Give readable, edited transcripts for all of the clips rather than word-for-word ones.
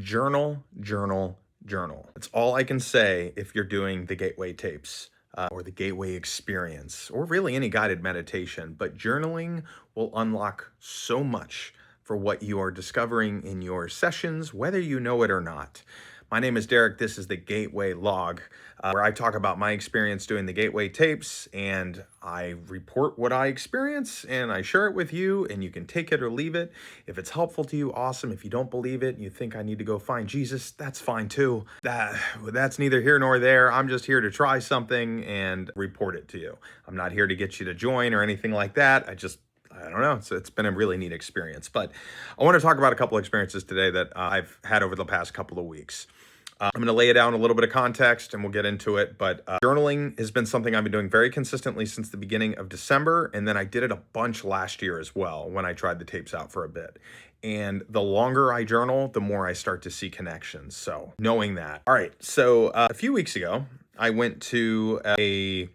journal, journal, journal. That's all I can say if you're doing the Gateway tapes. Or the Gateway experience, or really any guided meditation. But journaling will unlock so much for what you are discovering in your sessions, whether you know it or not. My name is Derek. This is the Gateway Log, where I talk about my experience doing the Gateway tapes, and I report what I experience, and I share it with you, and you can take it or leave it. If it's helpful to you, awesome. If you don't believe it and you think I need to go find Jesus, that's fine too. That's neither here nor there. I'm just here to try something and report it to you. I'm not here to get you to join or anything like that. I don't know. It's been a really neat experience. But I want to talk about a couple of experiences today that I've had over the past couple of weeks. I'm going to lay it down a little bit of context and we'll get into it. But journaling has been something I've been doing very consistently since the beginning of December. And then I did it a bunch last year as well when I tried the tapes out for a bit. And the longer I journal, the more I start to see connections. So knowing that. All right. So a few weeks ago, I went to a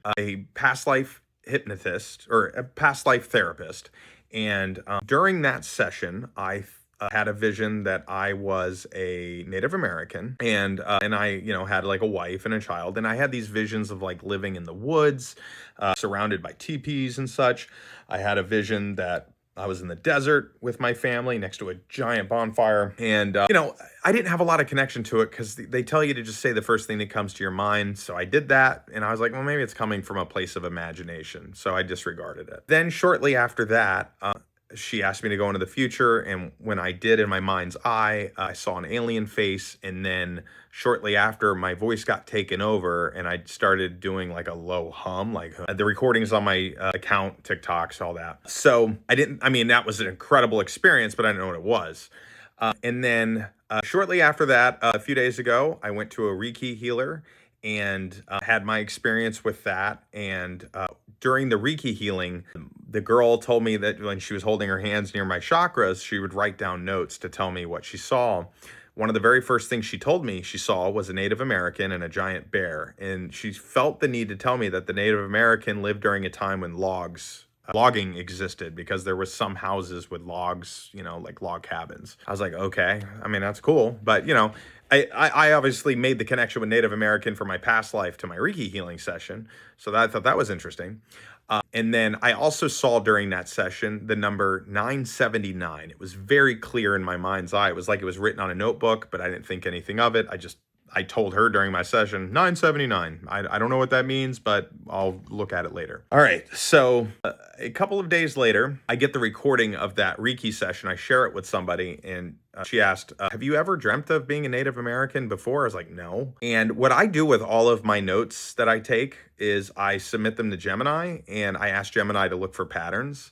past life hypnotist or a past life therapist. And during that session, I had a vision that I was a Native American and I, had like a wife and a child. And I had these visions of like living in the woods, surrounded by teepees and such. I had a vision that I was in the desert with my family next to a giant bonfire. And, I didn't have a lot of connection to it because they tell you to just say the first thing that comes to your mind. So I did that. And I was like, well, maybe it's coming from a place of imagination. So I disregarded it. Then shortly after that, she asked me to go into the future. And when I did, in my mind's eye, I saw an alien face. And then shortly after, my voice got taken over and I started doing like a low hum, like the recordings on my account, TikToks, all that. So that was an incredible experience, but I didn't know what it was. And then shortly after that, a few days ago, I went to a Reiki healer and had my experience with that. And during the Reiki healing, the girl told me that when she was holding her hands near my chakras, she would write down notes to tell me what she saw. One of the very first things she told me she saw was a Native American and a giant bear. And she felt the need to tell me that the Native American lived during a time when logging existed, because there was some houses with logs, like log cabins. I was like, okay, that's cool. But, I obviously made the connection with Native American from my past life to my Reiki healing session. So I thought that was interesting. And then I also saw during that session the number 979. It was very clear in my mind's eye. It was like it was written on a notebook, but I didn't think anything of it. I told her during my session, 979. I don't know what that means, but I'll look at it later. All right. So a couple of days later, I get the recording of that Reiki session. I share it with somebody and she asked, have you ever dreamt of being a Native American before? I was like, no. And what I do with all of my notes that I take is I submit them to Gemini and I ask Gemini to look for patterns.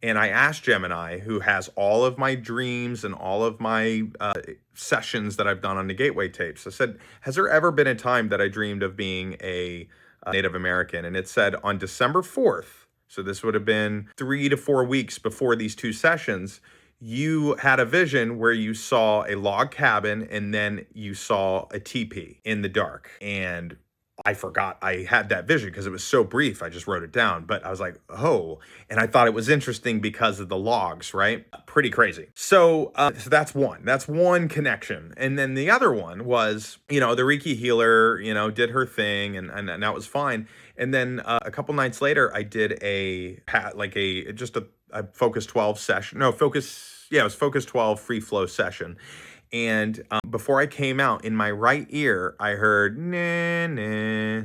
And I asked Gemini, who has all of my dreams and all of my sessions that I've done on the Gateway tapes. I said, has there ever been a time that I dreamed of being a Native American? And it said on December 4th, so this would have been 3 to 4 weeks before these two sessions, you had a vision where you saw a log cabin and then you saw a teepee in the dark. And I forgot I had that vision because it was so brief. I just wrote it down, but I was like, oh, and I thought it was interesting because of the logs, right? Pretty crazy. So that's one connection. And then the other one was, the Reiki healer, did her thing and that was fine. And then a couple nights later, I did a Focus 12 session. No, it was Focus 12 free flow session. And before I came out, in my right ear, I heard, nah, nah,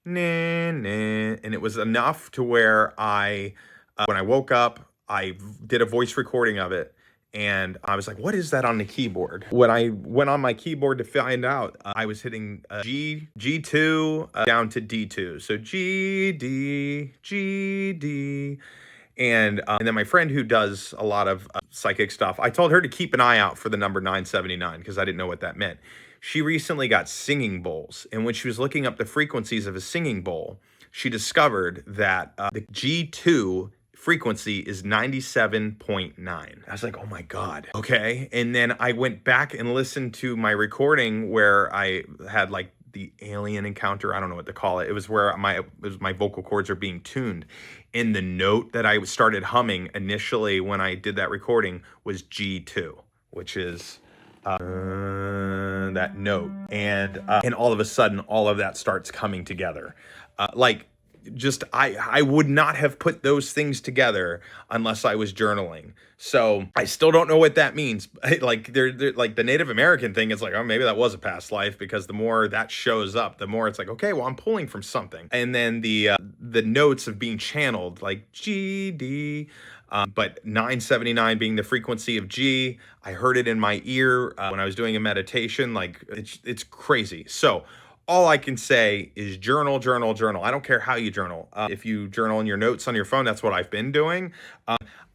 nah, nah. And it was enough to where when I woke up, I did a voice recording of it. And I was like, what is that on the keyboard? When I went on my keyboard to find out, I was hitting G2 down to D2. So G, D, G, D. And then my friend who does a lot of psychic stuff, I told her to keep an eye out for the number 979 because I didn't know what that meant. She recently got singing bowls. And when she was looking up the frequencies of a singing bowl, she discovered that the G2 frequency is 97.9. I was like, oh my God. Okay. And then I went back and listened to my recording where I had like the alien encounter. I don't know what to call it. It was where my vocal cords are being tuned. And the note that I started humming initially when I did that recording was G2, which is, and that note, and all of a sudden, all of that starts coming together. Like, just I would not have put those things together unless I was journaling. So I still don't know what that means. Like they're like the Native American thing is like, oh, maybe that was a past life, because the more that shows up, the more it's like, okay, well, I'm pulling from something. And then the notes of being channeled, like G D. But 979 being the frequency of G, I heard it in my ear when I was doing a meditation. Like it's crazy. So all I can say is journal, journal, journal. I don't care how you journal. If you journal in your notes on your phone, that's what I've been doing.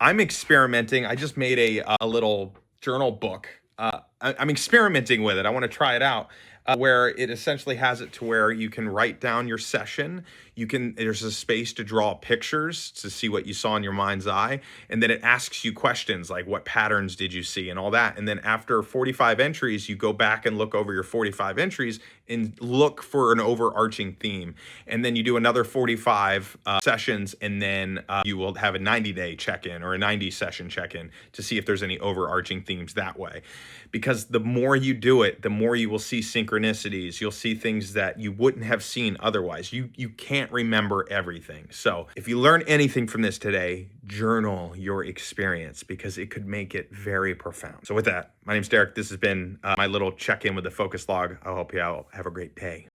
I'm experimenting. I just made a little journal book. I'm experimenting with it. I want to try it out. Where it essentially has it to where you can write down your session. There's a space to draw pictures to see what you saw in your mind's eye. And then it asks you questions like, what patterns did you see and all that. And then after 45 entries, you go back and look over your 45 entries and look for an overarching theme. And then you do another 45 sessions, and then you will have a 90-day check-in or a 90-session check-in to see if there's any overarching themes that way. Because the more you do it, the more you will see synchronicities. You'll see things that you wouldn't have seen otherwise. You can't remember everything. So if you learn anything from this today, journal your experience, because it could make it very profound. So with that, my name's Derek. This has been my little check-in with the focus log. I hope you all have a great day.